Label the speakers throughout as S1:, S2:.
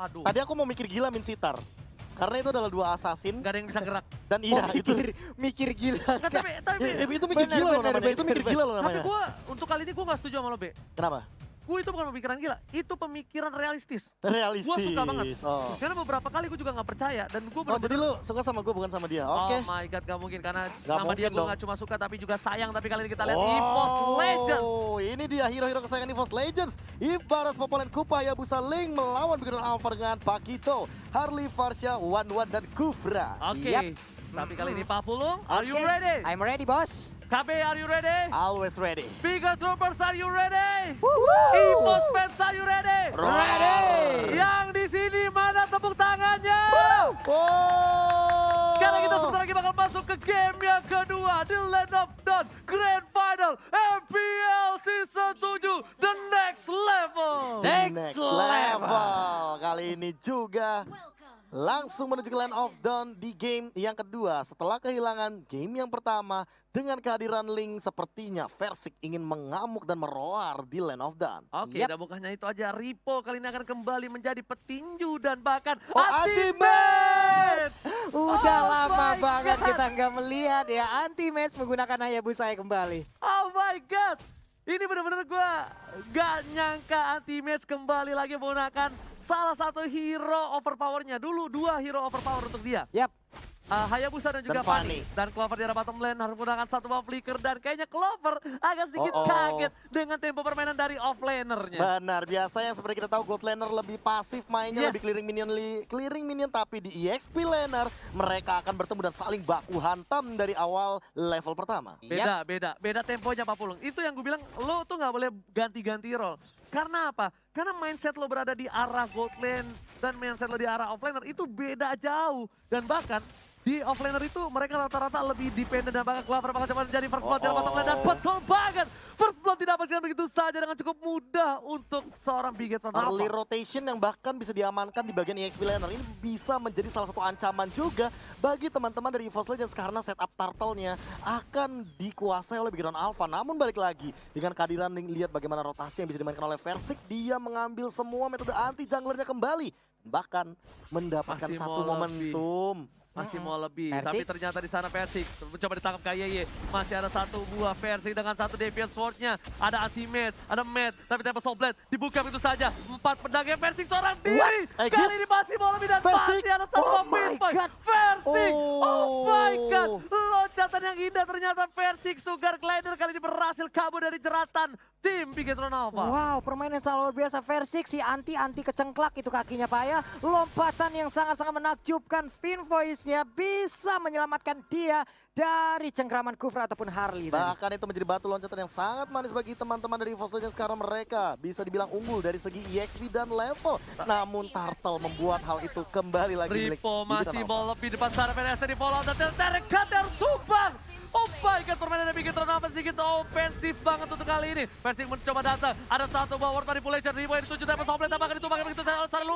S1: Waduh.
S2: Tadi aku mau mikir gila min sitar. Karena itu adalah 2 assassin.
S1: Gak ada yang bisa gerak.
S2: Dan iya itu.
S3: Mikir gila.
S1: Nggak, tapi
S2: Itu mikir
S3: Bener,
S2: gila loh
S3: bener,
S2: namanya. Itu mikir gila loh
S1: tapi
S2: namanya.
S1: gue untuk kali ini gue gak setuju sama lo, Be.
S2: Kenapa?
S1: Gue itu bukan pemikiran gila, itu pemikiran realistis.
S2: Realistis.
S1: Gue suka banget.
S2: Oh.
S1: Karena beberapa kali gue juga gak percaya dan gue
S2: Oh, jadi lu suka sama gue bukan sama dia. Oke.
S1: Oh my god, gak mungkin karena
S2: Gak
S1: sama dia
S2: mungkin
S1: gue
S2: dong.
S1: gak cuma suka tapi juga sayang. Tapi kali ini kita lihat EVOS Legends.
S2: Oh, ini dia hero-hero kesayangan EVOS Legends. Ibaras Popolen Kupa Hayabusa Link melawan Bikiran Alpha dengan Pakito, Harley, Varsha, Wan dan Kufra.
S1: Oke,
S3: Yap.
S1: tapi kali ini Pak Pulung, are you
S3: Oke,
S1: ready?
S3: I'm ready, bos.
S1: KB, are you ready?
S2: Always ready.
S1: Bigger Troopers, are you ready? EVOS fans, are you ready?
S3: Ready.
S1: Yang di sini mana tepuk tangannya?
S2: Oh.
S1: Karena kita sebentar lagi bakal masuk ke game yang kedua, The Land of Dawn Grand Final MPL Season 7, The Next Level.
S2: Next level. Kali ini juga langsung menuju ke Land of Dawn di game yang kedua. Setelah kehilangan game yang pertama, dengan kehadiran Link sepertinya Versik ingin mengamuk dan meroar di Land of Dawn.
S1: Oke,
S3: Yap.
S1: dan bukannya itu aja, Ripo kali ini akan kembali menjadi petinju dan bahkan
S2: Ultimate!
S3: Udah
S1: Oh
S3: lama
S1: my
S3: banget
S1: God.
S3: kita nggak melihat ya anti-match menggunakan Hayabusa kembali.
S1: Oh my god, ini bener-bener gue gak nyangka Anti-Match kembali lagi menggunakan salah satu hero overpowernya. Dulu 2 hero overpower untuk dia.
S3: Yap.
S1: Hayabusa dan juga
S2: Dan Fanny.
S1: Fanny. Dan Clover di arah bottom lane harus menggunakan satu buff flicker. Dan kayaknya Clover agak sedikit
S2: Oh, oh.
S1: kaget dengan tempo permainan dari offlanernya.
S2: Benar, biasa yang seperti kita tahu gold laner lebih pasif mainnya,
S1: Yes.
S2: lebih clearing minion, tapi di EXP laner mereka akan bertemu dan saling baku hantam dari awal level pertama.
S1: Beda temponya Pak Pulung. Itu yang gue bilang, lo tuh gak boleh ganti-ganti role. Karena apa? Karena mindset lo berada di arah gold lane dan mindset lo di arah offlaner itu beda jauh. Dan bahkan di offlaner itu mereka rata-rata lebih dependent dan bahkan Clover bakal cepat menjadi first blood di arah bottom lane. Dan betul banget, first blood didapatkan begitu saja dengan cukup mudah untuk seorang Bigetron
S2: Early
S1: Alpha.
S2: rotation yang bahkan bisa diamankan di bagian EXP laner ini bisa menjadi salah satu ancaman juga bagi teman-teman dari EVOS Legends karena setup turtle-nya akan dikuasai oleh Bigetron Alpha. Namun balik lagi dengan kehadiran Link, lihat bagaimana rotasi yang bisa dimainkan oleh Versik, dia mengambil semua metode anti junglernya kembali, bahkan mendapatkan
S1: Masih
S2: satu
S1: mau lebih.
S2: momentum.
S1: Masih mau lebih,
S3: Persik.
S1: tapi ternyata di sana Persik mencoba ditangkap KYY. Masih ada satu buah Persik dengan satu Deviant Sword-nya. Ada Anti-Match, ada Matt, tapi Temple Soul Blade dibuka begitu saja. 4 pedangnya Persik seorang diri.
S2: Eh,
S1: Kali
S2: guys.
S1: ini masih mau lebih dan
S2: Persik.
S1: masih ada satu
S3: Oh
S1: buah
S3: my
S1: pinpoint.
S3: God.
S1: Persik, oh my god.
S2: Oh.
S1: Loncatan yang indah ternyata Persik Sugar Glider kali ini berhasil kabur dari jeratan tim Bigetron Alpha.
S3: Wow, permainan sangat luar biasa. Versik si anti kecengklak itu kakinya Pak ya. Lompatan yang sangat-sangat menakjubkan. Fin Voice-nya bisa menyelamatkan dia dari cengkraman Kufra ataupun Harley tadi.
S2: Bahkan itu menjadi batu loncatan yang sangat manis bagi teman-teman dari EVOS Legends karena mereka bisa dibilang unggul dari segi EXP dan level. Namun Turtle membuat hal itu kembali lagi milik
S1: Ripo
S2: Bigetron
S1: masih
S2: Alpha.
S1: mau lebih depan sana PNS di follow dan Terdekat harus tumbang. Oh my god, permainan dari Bigetron Alpha sedikit ofensif banget untuk kali ini. Persik mencoba datang, ada satu bawah word manipulation, Ripo yang dituju dapat Somblet, tambahkan ditumbangkan begitu saja oleh seorang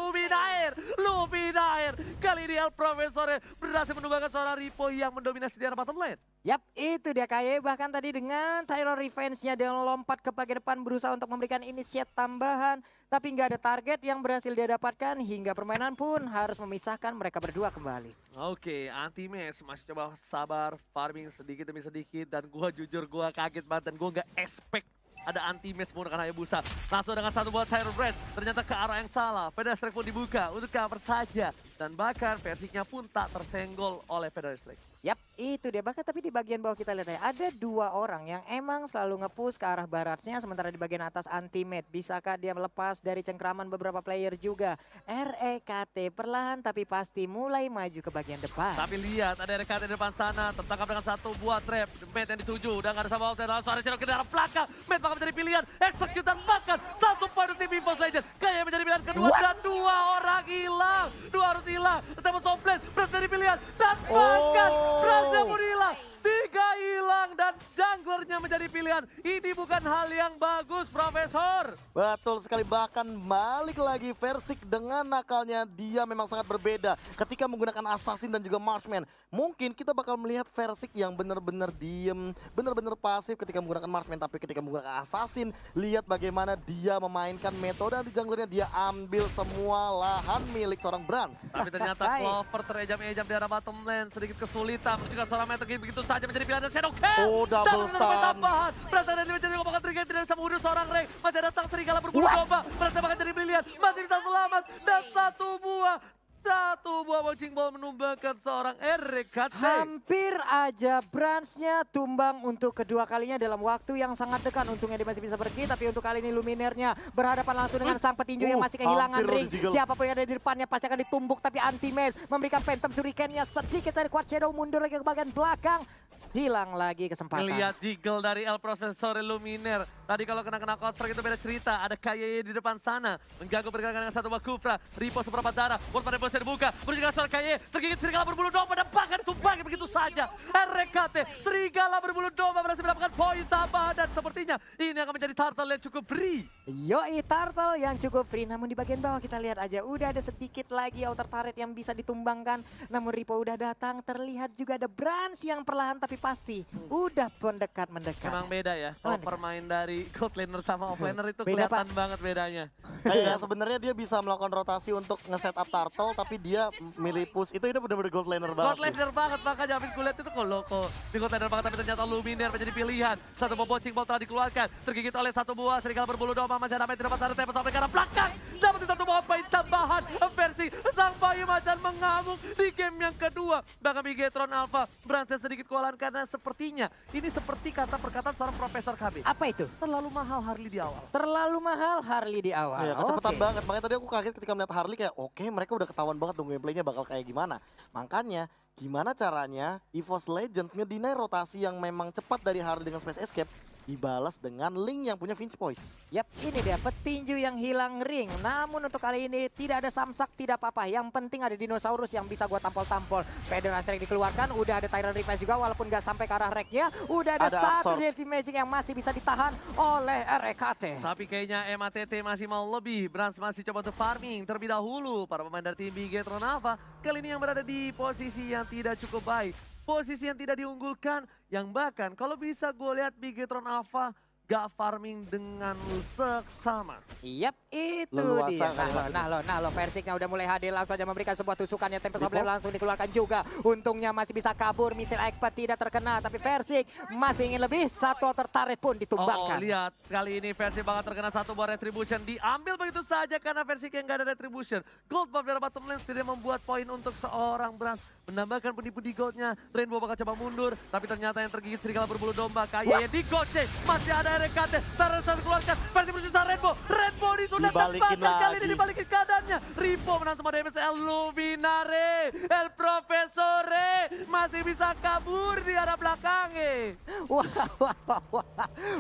S1: Luminair. Kali ini El Profesor berhasil menumbangkan seorang Ripo yang mendominasi di arah bottom lane.
S3: Yap, itu dia KY. Bahkan tadi dengan Tyro Revenge-nya dia lompat ke bagian depan berusaha untuk memberikan inisiat tambahan. Tapi nggak ada target yang berhasil dia dapatkan hingga permainan pun harus memisahkan mereka berdua kembali.
S1: Oke, Anti-Match masih coba sabar, farming sedikit demi sedikit. Dan gua jujur, gua kaget banget dan gua nggak expect ada Anti-Match menggunakan Hayabusa. Langsung dengan satu buat Tyro Brand, ternyata ke arah yang salah. Pedestrian pun dibuka untuk cover saja. Dan bahkan Versiknya pun tak tersenggol oleh Pedestrian.
S3: Yap, itu dia. Bahkan tapi di bagian bawah kita lihat ya, ada 2 orang yang emang selalu nge-push ke arah baratnya, sementara di bagian atas Anti-Match. Bisakah dia melepas dari cengkraman beberapa player juga? REKT perlahan tapi pasti mulai maju ke bagian depan.
S1: Tapi lihat, ada RKT di depan sana, tertangkap dengan satu buah trap. Matt yang dituju, udah gak ada sama Alten, langsung ada Ciro ke dalam belakang. Matt bakal menjadi pilihan, execute dan makan. Satu poin untuk tim EVOS Legends. Kayak menjadi pilihan kedua, dan 2 orang hilang. 2 harus hilang, Temple Soul Blade, berhasil jadi pilihan, dan makan. Berhasil pun hilang, 3 hilang dan junglernya menjadi menjadi pilihan. Ini bukan hal yang bagus, Profesor.
S2: Betul sekali, bahkan balik lagi Versik dengan nakalnya dia memang sangat berbeda ketika menggunakan Assassin dan juga Marksman. Mungkin kita bakal melihat Versik yang benar-benar diem, benar-benar pasif ketika menggunakan Marksman, tapi ketika menggunakan Assassin, lihat bagaimana dia memainkan metode di junglernya, dia ambil semua lahan milik seorang Brans.
S1: Tapi ternyata
S3: Baik.
S1: Clover terejam-ejam di arah bottom lane, sedikit kesulitan juga seorang Metal Gear begitu saja menjadi pilihan dan Shadow Cast.
S2: Oh, double
S1: Dan sampai
S2: stun.
S1: tambahan. Berasa dari menjadi ngomongan trigger tidak bisa mengundur seorang Rey. Masih ada sang serigala berbulu domba. Berasa bakal jadi pilihan, masih bisa selamat dan satu buah bouncing ball menumbangkan seorang RKT.
S3: Hampir aja Bransnya tumbang untuk kedua kalinya dalam waktu yang sangat dekat. Untungnya dia masih bisa pergi, tapi untuk kali ini Luminernya berhadapan langsung dengan sang petinju yang masih kehilangan
S2: hampir
S3: ring.
S2: di jiggle.
S3: Siapapun yang ada di depannya pasti akan ditumbuk, tapi Anti-Mage memberikan Phantom Shuriken-nya sedikit dari Quad Shadow, mundur lagi ke bagian belakang. Hilang lagi kesempatan.
S1: Lihat jiggle dari El Profesor Luminer. Tadi kalau kena Clover itu beda cerita. Ada KYE di depan sana. Mengganggu pergerakan dengan satu buah Kufra. Ripo seberapa darah. World pada bisa dibuka. Berjalan soal KYE. Tergigit serigala berbulu domba dan bahkan tumpangi begitu saja. RKT serigala berbulu domba berhasil mendapatkan poin tambahan. Dan sepertinya ini akan menjadi turtle yang cukup free.
S3: Yoi, turtle yang cukup free. Namun di bagian bawah kita lihat aja. Udah ada sedikit lagi outer turret yang bisa ditumbangkan. Namun Ripo udah datang. Terlihat juga ada Brans yang perlahan tapi pasti udah mendekat.
S1: Memang beda ya. Kalau permain dari gold laner sama offlaner itu
S3: Beda,
S1: kelihatan banget bedanya.
S2: Kayak sebenarnya dia bisa melakukan rotasi untuk nge-set up turtle, tapi dia milih push. Itu benar-benar gold laner banget.
S1: Gold laner banget, makanya habis gue lihat itu kok loko. Di gold laner banget, tapi ternyata Luminer menjadi pilihan. Satu bouncing ball telah dikeluarkan. Tergigit oleh satu buah serigala berbulu domba. Masih ada main di depan sana, tempat sampai ke arah belakang. Dapat satu buah poin tambahan. Versi sang bayi macan mengamuk di game yang kedua. Bahkan Bigetron Alpha berhasil sedikit kewalahan karena sepertinya ini seperti kata perkataan seorang Profesor KB.
S3: Apa itu?
S1: Terlalu mahal Harley di awal.
S3: Terlalu mahal Harley di awal.
S2: Iya, kecepatan
S3: Oke.
S2: banget. Makanya tadi aku kaget ketika melihat Harley kayak oke, mereka udah ketahuan banget dong gameplaynya bakal kayak gimana. Makanya gimana caranya EVOS Legends ngedinai rotasi yang memang cepat dari Harley dengan Space Escape dibalas dengan Link yang punya Finch Poise.
S3: Yap, ini dia petinju yang hilang ring. Namun untuk kali ini tidak ada Samsak, tidak apa-apa. Yang penting ada dinosaurus yang bisa gua tampol-tampol. Feder Astrek dikeluarkan, udah ada Tyrant Revive juga walaupun gak sampai ke arah reknya. Udah ada satu
S2: Absorb.
S3: Dirty Magic yang masih bisa ditahan oleh RKT.
S1: Tapi kayaknya MATT masih mau lebih. Brans masih coba untuk farming terlebih dahulu. Para pemain dari tim Bigetron Alpha kali ini yang berada di posisi yang tidak cukup baik. Posisi yang tidak diunggulkan, yang bahkan kalau bisa gue lihat Bigetron Alpha gak farming dengan seksama.
S3: Yap, itu
S2: Leluasa
S3: dia.
S2: kali
S3: Nah lo Versiknya udah mulai hadir, langsung aja memberikan sebuah tusukannya. Tempest of Flame langsung dikeluarkan juga. Untungnya masih bisa kabur, misil expert tidak terkena. Tapi Versik masih ingin lebih, satu outer turret pun ditumbangkan.
S1: Lihat, kali ini Versik bakal terkena satu buah retribution. Diambil begitu saja karena Versik yang gak ada retribution. Gold buff dari bottom lane tidak membuat poin untuk seorang Brans. Menambahkan pundi-pundi goldnya. Rainbow bakal coba mundur, tapi ternyata yang tergigit serigala berbulu domba. Kayaknya digocek, masih ada RKT. Saran keluarkan, Versik bersisa Rainbow. Rainbow ditutup
S2: Dibalikin
S1: kali ini
S2: lagi.
S1: dibalikin keadaannya. Ripo menang semua damage. El Luminare, El Profesore masih bisa kabur di arah belakangnya.
S3: Wah.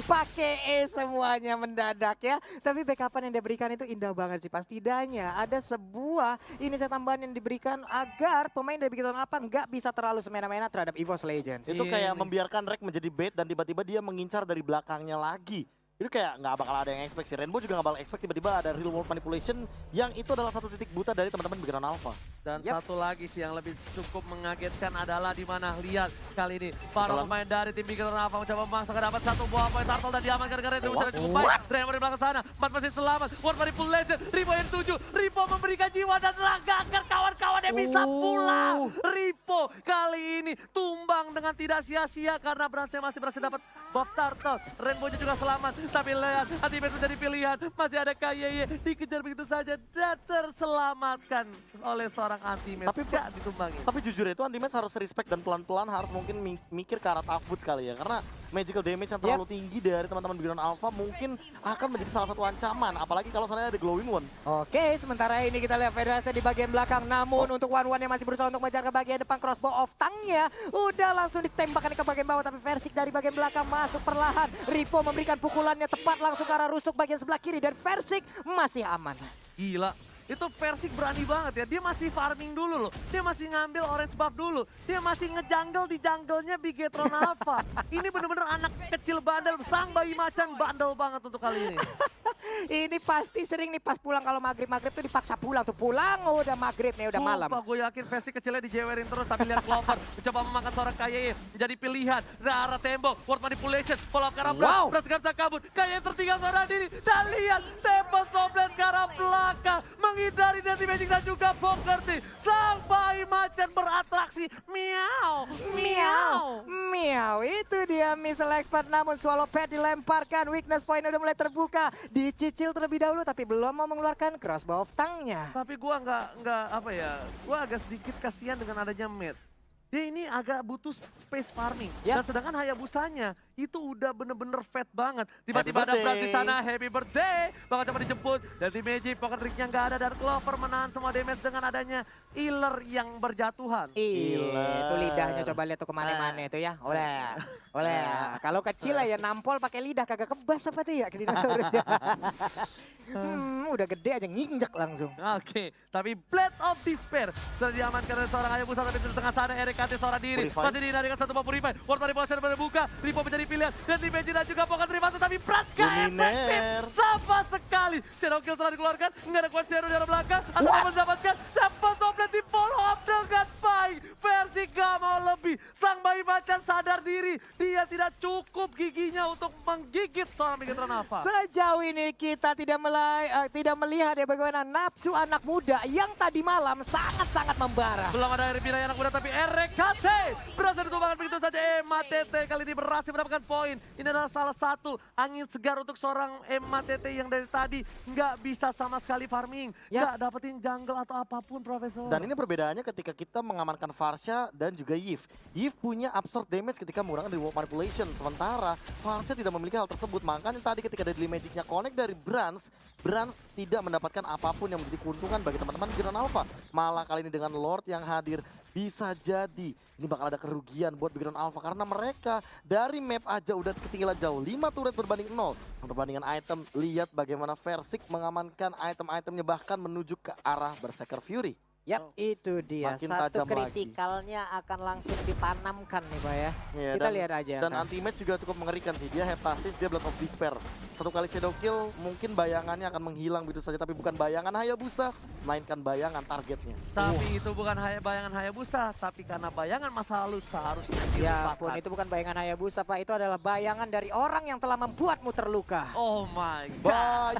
S3: Pakai semuanya mendadak ya. Tapi backupan yang diberikan itu indah banget sih. Setidaknya ada sebuah inisiatif tambahan yang diberikan agar pemain dari Bigetron apa nggak bisa terlalu semena-mena terhadap EVOS Legends.
S2: Itu kayak
S1: Ini.
S2: membiarkan Rek menjadi bait dan tiba-tiba dia mengincar dari belakangnya lagi. Itu kayak nggak bakal ada yang expect sih. Rainbow juga nggak bakal expect tiba-tiba ada real world manipulation yang itu adalah satu titik buta dari teman-teman Bigetron Alpha.
S1: Dan
S3: Yap.
S1: satu lagi sih yang lebih cukup mengagetkan adalah di mana lihat kali ini para
S2: Betulan.
S1: pemain dari tim Bigetron Alpha mencoba memaksakan dapat satu buah poin turtle dan diamankan karena retribution yang cukup baik. Rainbow di belakang sana, Mat masih selamat. World Manipulation, Ripo yang 7. Ripo memberikan jiwa dan raga agar kawan-kawan yang bisa pulang. Ripo kali ini tumbang dengan tidak sia-sia karena Bransnya masih berhasil dapat buff turtle. Rainbow-nya juga selamat, tapi lihat Anti-Mage menjadi pilihan. Masih ada KYY dikejar begitu saja dan terselamatkan oleh seorang Anti-Mage.
S2: Tapi
S1: Gak ditumbangi.
S2: Tapi jujur itu Anti-Mage harus respect dan pelan-pelan harus mungkin mikir ke arah tough boots kali ya. Karena magical damage yang terlalu tinggi dari teman-teman Bigetron Alpha mungkin akan menjadi salah satu ancaman. Apalagi kalau seandainya ada glowing one.
S3: Oke, sementara ini kita lihat Federasi di bagian belakang. Namun untuk One yang masih berusaha untuk mengejar ke bagian depan, crossbow off tangnya udah langsung ditembakkan ke bagian bawah. Tapi Versik dari bagian belakang masuk perlahan. Ripo memberikan pukulannya tepat langsung ke arah rusuk bagian sebelah kiri dan Versik masih aman.
S1: Gila. Itu Persik berani banget ya. Dia masih farming dulu loh. Dia masih ngambil orange buff dulu. Dia masih ngejungle di jungle-nya Bigetron Alpha. Ini bener-bener anak kecil bandel. Sang bayi macan bandel banget untuk kali ini.
S3: Ini pasti sering nih pas pulang kalau maghrib-maghrib tuh dipaksa pulang tuh. Pulang udah maghrib nih, udah malam.
S1: Sumpah gue yakin Persik kecilnya dijewerin terus. Tapi lihat Clover mencoba memakan seorang KYE. Menjadi pilihan. Rara tembok. Word manipulation. Follow up ke arah belakang. Bras gak bisa kabur. KYE tertinggal seorang diri. Dan lihat tembok Soblet ke arah belakang. Menghindari Dirty Magic dan juga Bokerti. Sang bayi macan beratraksi. Miau. Miau.
S3: Miau, itu dia missile expert namun swallow pad dilemparkan. Weakness point udah mulai terbuka. Dicicil terlebih dahulu tapi belum mau mengeluarkan crossbow of tongue-nya.
S1: Tapi gue nggak apa ya, gue agak sedikit kasihan dengan adanya mid. Dia ini agak butuh space farming. Dan sedangkan Hayabusanya itu udah bener-bener fat banget. Tiba-tiba ada Brad di sana, happy birthday. Bakal coba dijemput. Dan di Magic, pocket tricknya nggak ada. Dan Clover menahan semua damage dengan adanya Healer yang berjatuhan.
S3: Itu lidahnya coba lihat tuh kemana-mana itu ya. Oleh. Kalau kecil ya nampol pakai lidah kagak kebas apa tuh ya ke dinosaurusnya. Udah gede aja nginjek langsung.
S1: Oke, tapi Blade of Despair sudah diamankan oleh seorang Hayabusa tapi di tengah sana RKT seorang diri. Masih dihindari dengan satu mau Purify. Ward manipulation berbuka, Ripo menjadi pilihan. Dan di Magic dan juga Pocket Rivasi tapi Praska efektif sama sekali. Shadow Kill telah dikeluarkan, nggak ada Quad Shadow di arah belakang. Atau mendapatkan Temple Soblet di follow up dengan baik. Versi gak mau lebih. Sang bayi macan sadar diri. Dia tidak cukup giginya untuk menggigit seorang Bigetron Alpha.
S3: Sejauh ini kita tidak melihat ya bagaimana nafsu anak muda yang tadi malam sangat-sangat membara.
S1: Belum ada Ribina anak muda tapi RKT berhasil ditumbangkan begitu saja. MATT kali ini berhasil mendapatkan poin. Ini adalah salah satu angin segar untuk seorang MATT yang dari tadi nggak bisa sama sekali farming. Nggak dapetin jungle atau apapun, Profesor.
S2: Dan ini perbedaannya ketika kita mengamankan Varsha dan juga Yves. Yves punya absorb damage ketika menggunakan reward manipulation. Sementara Varsha tidak memiliki hal tersebut. Makanya tadi ketika Deadly Magic-nya connect dari Brans tidak mendapatkan apapun yang menjadi keuntungan bagi teman-teman Bigetron Alpha. Malah kali ini dengan Lord yang hadir, bisa jadi ini bakal ada kerugian buat Bigetron Alpha. Karena mereka dari map aja udah ketinggalan jauh. 5 turret berbanding 0. Perbandingan item, lihat bagaimana Versik mengamankan item-itemnya bahkan menuju ke arah Berserker Fury.
S3: Itu dia.
S2: Makin
S3: Satu
S2: tajam
S3: kritikalnya akan langsung ditanamkan nih Pak ya. Kita lihat aja.
S2: Dan anti-match juga cukup mengerikan sih. Dia Heptasis, dia Blood of Despair. Satu kali Shadow Kill mungkin bayangannya akan menghilang begitu saja. Tapi bukan bayangan Hayabusa, melainkan bayangan targetnya.
S1: Tapi itu bukan bayangan Hayabusa, tapi karena bayangan masa lalu seharusnya
S3: Ya pun itu bukan bayangan Hayabusa Pak, itu adalah bayangan dari orang yang telah membuatmu terluka.
S1: Oh my god.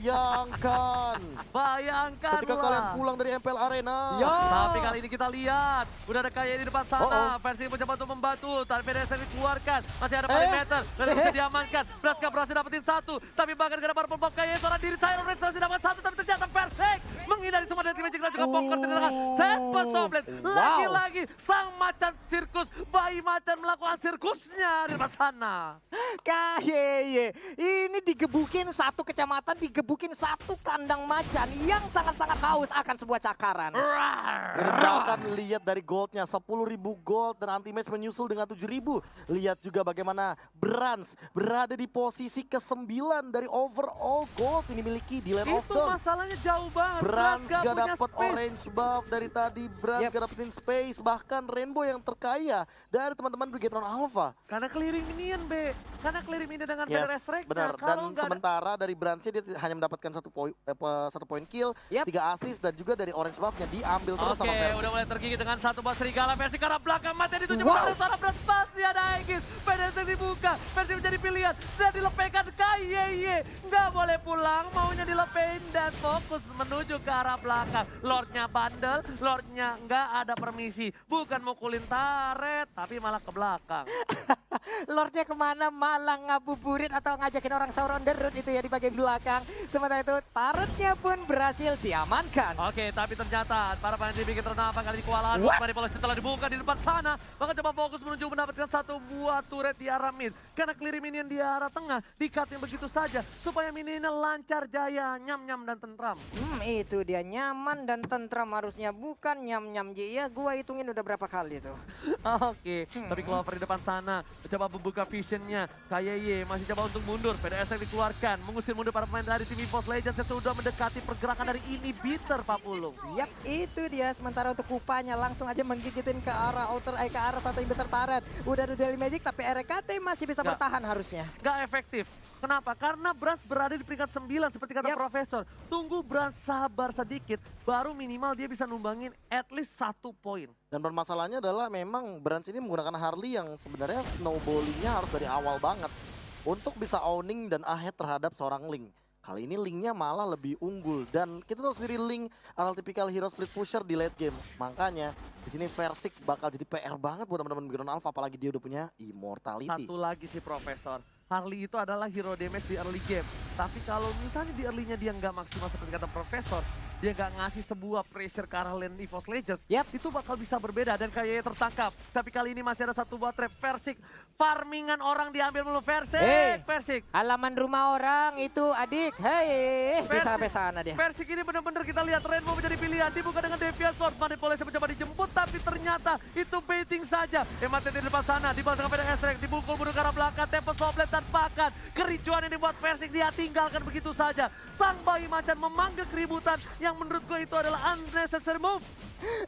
S1: Bayangkan
S2: Ketika kalian pulang dari MPL Arena.
S1: Tapi kali ini kita lihat, udah ada kayak di depan sana. Versi mencoba untuk membantu, tapi PDS dikeluarkan. Masih ada perimeter, dan bisa diamankan. Braska berhasil dapetin satu, tapi bahkan gak ada purple buff kayak seorang diri Tyron Rex berhasil dapat satu, tapi ternyata Persik menghindari semua dari Magic dan juga Poker di tengah. Temple Soblet, lagi-lagi sang macan sirkus, bayi macan melakukan sirkusnya di depan sana.
S3: KYY, ini digebukin satu kecamatan, digebukin satu kandang macan yang sangat-sangat haus akan sebuah cakaran.
S2: Bahkan lihat dari goldnya 10.000 gold dan anti-match menyusul dengan 7.000. Lihat juga bagaimana Brans berada di posisi ke-9 dari overall gold ini miliki di Land of
S1: Itu
S2: Dawn.
S1: masalahnya jauh banget.
S2: Brans gak
S1: punya
S2: dapet
S1: space.
S2: orange buff dari tadi. Brans gak dapetin space. Bahkan Rainbow yang terkaya dari teman-teman Bigetron Alpha.
S1: Karena clearing minion, B. Karena clearing minion dengan Feather Strike.
S2: Benar. Dan sementara dari Bransnya dia hanya mendapatkan satu poin kill, 3 assist dan juga dari orange buffnya diambil terus sama Versi.
S1: Udah mulai tergigit dengan satu bas serigala. Versi ke arah belakang, mati dituju pada seorang Brans. Masih ada Aegis. PDS dibuka. Versi menjadi pilihan. Sudah dilepehkan KYY. Nggak boleh pulang, maunya dilepehin dan fokus menuju ke arah belakang. Lordnya bandel, Lordnya nggak ada permisi. Bukan mukulin taret, tapi malah ke belakang.
S3: Lordnya kemana malah ngabuburit atau ngajakin orang Sauron the Road itu ya di bagian belakang. Sementara itu tarotnya pun berhasil diamankan.
S1: Oke, tapi ternyata para pemain di Bigetron Alpha kali ini kewalahan. Manipulasi telah dibuka di depan sana. Maka coba fokus menuju mendapatkan satu buah turret di arah mid. Karena clear minion di arah tengah, di-cutting begitu saja. Supaya minionnya lancar jaya, nyam-nyam dan tentram.
S3: Itu dia nyaman dan tentram harusnya, bukan nyam-nyam. Ya gua hitungin udah berapa kali tuh.
S1: Oke, tapi Clover di depan sana coba membuka visionnya. KYY masih coba untuk mundur. PDS dikeluarkan, mengusir mundur para pemain dari tim EVOS Legends yang sudah mendekati pergerakan dari inhibitor Pak Pulung.
S3: Yap, itu dia. Sementara untuk Kupanya langsung aja menggigitin ke arah ke arah satu inhibitor turret. Udah ada Daily Magic tapi RKT masih bisa
S1: Nggak.
S3: bertahan harusnya.
S1: Nggak efektif. Kenapa? Karena Brans berada di peringkat 9 seperti kata
S3: Yap.
S1: Profesor. Tunggu Brans sabar sedikit, baru minimal dia bisa numbangin at least 1 poin.
S2: Dan permasalahannya adalah memang Brands ini menggunakan Harley yang sebenarnya snowballingnya harus dari awal banget. Untuk bisa owning dan ahead terhadap seorang Link. Kali ini Linknya malah lebih unggul. Dan kita tahu sendiri Link adalah tipikal hero split pusher di late game. Makanya di sini Versik bakal jadi PR banget buat teman-teman Background Alpha. Apalagi dia udah punya Immortality.
S1: Satu lagi sih Profesor. Harley itu adalah hero damage di early game. Tapi kalau misalnya di early-nya dia nggak maksimal seperti kata Profesor, dia nggak ngasih sebuah pressure ke arah lane EVOS Legends, itu bakal bisa berbeda dan kayaknya tertangkap. Tapi kali ini masih ada satu buah trap. Versik, farmingan orang diambil dulu. Versik, Versik.
S3: Halaman rumah orang itu adik. Hei, bisa
S1: Versik.
S3: sampai sana dia.
S1: Versik ini benar-benar kita lihat Rainbow menjadi pilihan. Dibuka dengan Devious Sword. Manipulasi mencoba dijemput tapi ternyata itu baiting saja. Ematnya di depan sana, dibalas dengan pedang Estrek, dibukul mundur ke arah belakang. Tempo Soblet dan bahkan kericuan yang dibuat Versik dia tinggalkan begitu saja. Sang bayi macan memanggil keributan yang menurut gue itu adalah unnecessary move.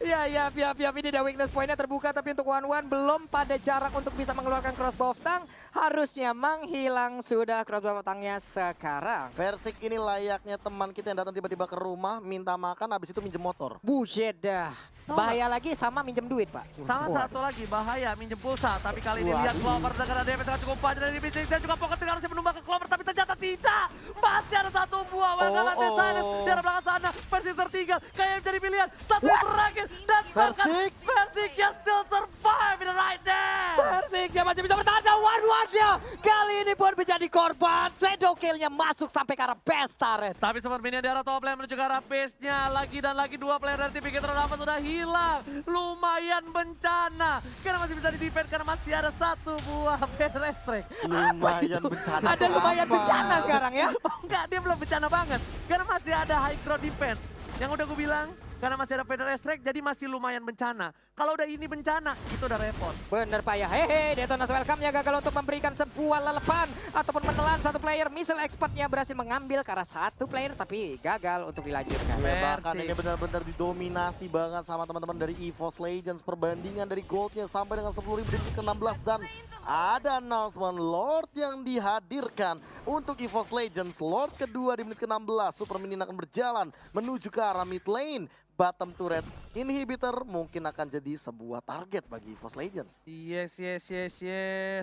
S3: Ya, ini ada weakness point-nya terbuka tapi untuk One belum pada jarak untuk bisa mengeluarkan crossbow of tongue. Harusnya menghilang sudah crossbow of tongue-nya sekarang.
S2: Versik ini layaknya teman kita yang datang tiba-tiba ke rumah, minta makan, habis itu minjem motor.
S3: Buset dah. Bahaya lagi sama minjem duit, Pak.
S1: Sama satu lagi bahaya minjem pulsa, tapi kali ini lihat Clover dengan damage yang cukup banyak dari Bising dan juga Pocket harusnya menumbangkan Clover tapi ternyata tidak. Masih ada satu buah Wakana Titanis di arah belakang sana. Versik tertinggal, kayak jadi pilihan satu terakhir dan bahkan Versik yang still survive in the right there.
S3: Versik dia masih bisa bertahan dan One-nya kali ini pun menjadi korban. Shadow kill-nya masuk sampai ke arah base turret.
S1: Tapi sepertinya di arah top lane menuju ke arah base-nya. Lagi dan lagi dua player dari tim Bigetron Alpha sudah hilang. Lumayan bencana. Karena masih bisa di-defend karena masih ada satu buah Pedro Strike.
S2: Lumayan bencana.
S3: Ada lumayan bencana sekarang ya.
S1: Oh enggak, dia belum bencana banget. Karena masih ada high ground defense. Yang udah gue bilang, karena masih ada Pedro Strike jadi masih lumayan bencana. Kalau udah ini bencana, itu udah repot.
S3: Bener Pak ya. Hehe, Detonas welcome-nya gagal untuk memberikan sebuah lelepan ataupun menelan satu player. Missile expertnya berhasil mengambil ke arah satu player tapi gagal untuk dilanjutkan.
S2: Ya, bahkan ini benar-benar didominasi banget sama teman-teman dari EVOS Legends. Perbandingan dari goldnya sampai dengan 10.000 di menit ke-16 dan ada announcement Lord yang dihadirkan untuk EVOS Legends. Lord kedua di menit ke-16. Super Minion akan berjalan menuju ke arah mid lane. Bottom turret inhibitor mungkin akan jadi sebuah target bagi EVOS Legends.
S1: Yes.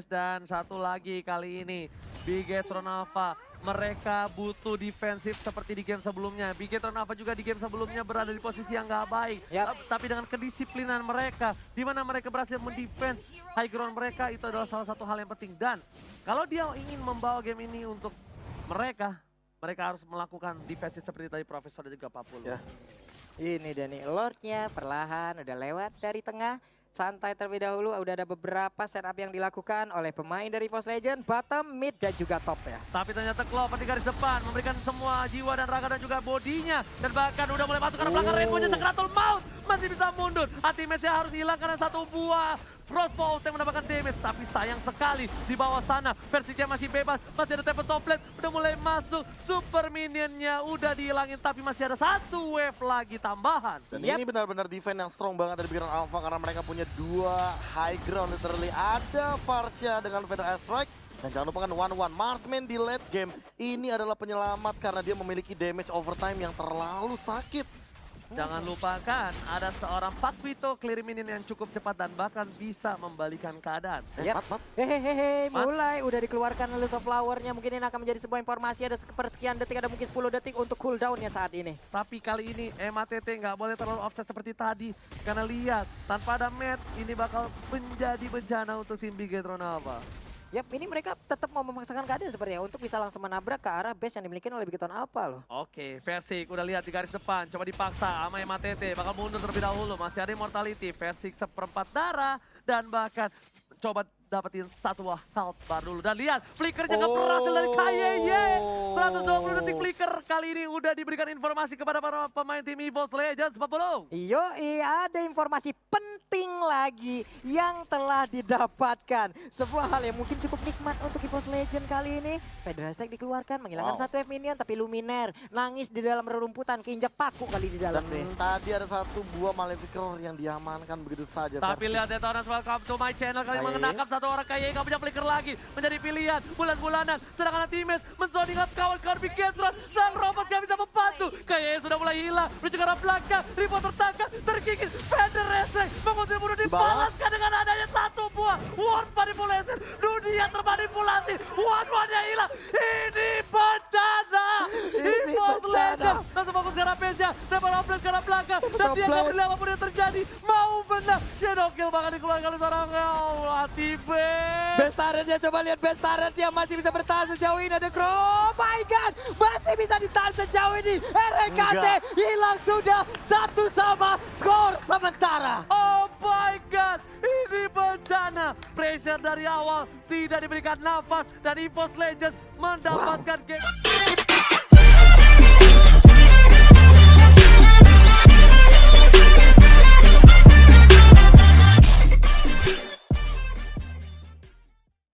S1: Dan satu lagi kali ini, Bigetron Alpha. Mereka butuh defensif seperti di game sebelumnya. Bigetron Alpha juga di game sebelumnya berada di posisi yang gak baik. Tapi dengan kedisiplinan mereka, di mana mereka berhasil mendefense high ground mereka, itu adalah salah satu hal yang penting. Dan kalau dia ingin membawa game ini untuk mereka harus melakukan defensif seperti tadi Profesor dan juga Pak Pulu.
S2: Ya.
S3: Ini dia nih, Lordnya perlahan udah lewat dari tengah. Santai terlebih dahulu, udah ada beberapa setup yang dilakukan oleh pemain dari EVOS Legends, bottom, mid, dan juga top ya.
S1: Tapi ternyata Clover di garis depan, memberikan semua jiwa dan raga dan juga bodinya. Dan bahkan udah mulai masuk ke belakang Rainbow-nya Sakratul Maut. Masih bisa mundur, ultimate-nya harus hilang karena satu buah Frostbolt yang mendapatkan damage. Tapi sayang sekali di bawah sana, Versiknya masih bebas. Masih ada Tempo Soblet, udah mulai masuk. Super Minionnya udah dihilangin, tapi masih ada satu wave lagi tambahan.
S2: Dan ini benar-benar defense yang strong banget dari Bigetron Alpha karena mereka punya dua high ground literally. Ada Varsha dengan Feather Strike. Dan jangan lupakan One Marksman di late game. Ini adalah penyelamat karena dia memiliki damage overtime yang terlalu sakit.
S1: Jangan lupakan ada seorang Pak Vito clear minion yang cukup cepat dan bahkan bisa membalikan keadaan.
S3: Hehehe, mulai udah dikeluarkan Lilies of Flower-nya. Mungkin ini akan menjadi sebuah informasi. Ada sepersekian detik, ada mungkin 10 detik untuk cooldown-nya saat ini.
S1: Tapi kali ini MATT nggak boleh terlalu offset seperti tadi. Karena lihat, tanpa ada Matt, ini bakal menjadi bencana untuk tim Bigetron Alpha.
S3: Yap, ini mereka tetap mau memaksakan keadaan sepertinya untuk bisa langsung menabrak ke arah base yang dimiliki oleh Bigetron Alpha loh.
S1: Oke, Versik udah lihat di garis depan, coba dipaksa sama MATT, bakal mundur terlebih dahulu, masih ada Immortality, Versik seperempat darah, dan bahkan coba dapetin satu health bar dulu. Dan lihat, flickernya nggak berhasil dari KYY. 120 detik flicker kali ini udah diberikan informasi kepada para pemain tim EVOS Legends 40.
S3: Ada informasi penting lagi yang telah didapatkan. Sebuah hal yang mungkin cukup nikmat untuk EVOS Legend kali ini. Federal Stack dikeluarkan, menghilangkan satu F minion, tapi Luminaire nangis di dalam rerumputan, keinjak paku kali di dalam.
S2: Dan tadi ada satu buah Maleficer yang diamankan begitu saja.
S1: Tapi lihat Detonas welcome to my channel kali mengenakan satu orang KYY nggak punya flicker lagi. Menjadi pilihan bulan-bulanan. Sedangkan Times menzoning out kawan-kawan Bigetron. Sang robot gak bisa membantu. KYY sudah mulai hilang. Menuju ke arah belakang. Ripot tertangkap. Terkikis. Federal mengusir bunuh dibalaskan dengan adanya satu buah ward manipulation. Dunia termanipulasi. Ward-wardnya hilang. Ini bencana. EVOS Legends langsung fokus ke arah Page-nya. Sebar upgrade ke arah belakang. Dan dia gak peduli apapun yang terjadi. Mau benar. Shadow Kill bahkan dikeluarkan oleh seorang Tibe.
S3: Best talentnya, coba lihat best talentnya masih bisa bertahan sejauh ini. Ada Crow, oh my god, masih bisa ditahan sejauh ini. RKT hilang sudah satu sama, skor sementara.
S1: Oh my god, ini bencana. Pressure dari awal tidak diberikan nafas dan EVOS Legends mendapatkan game.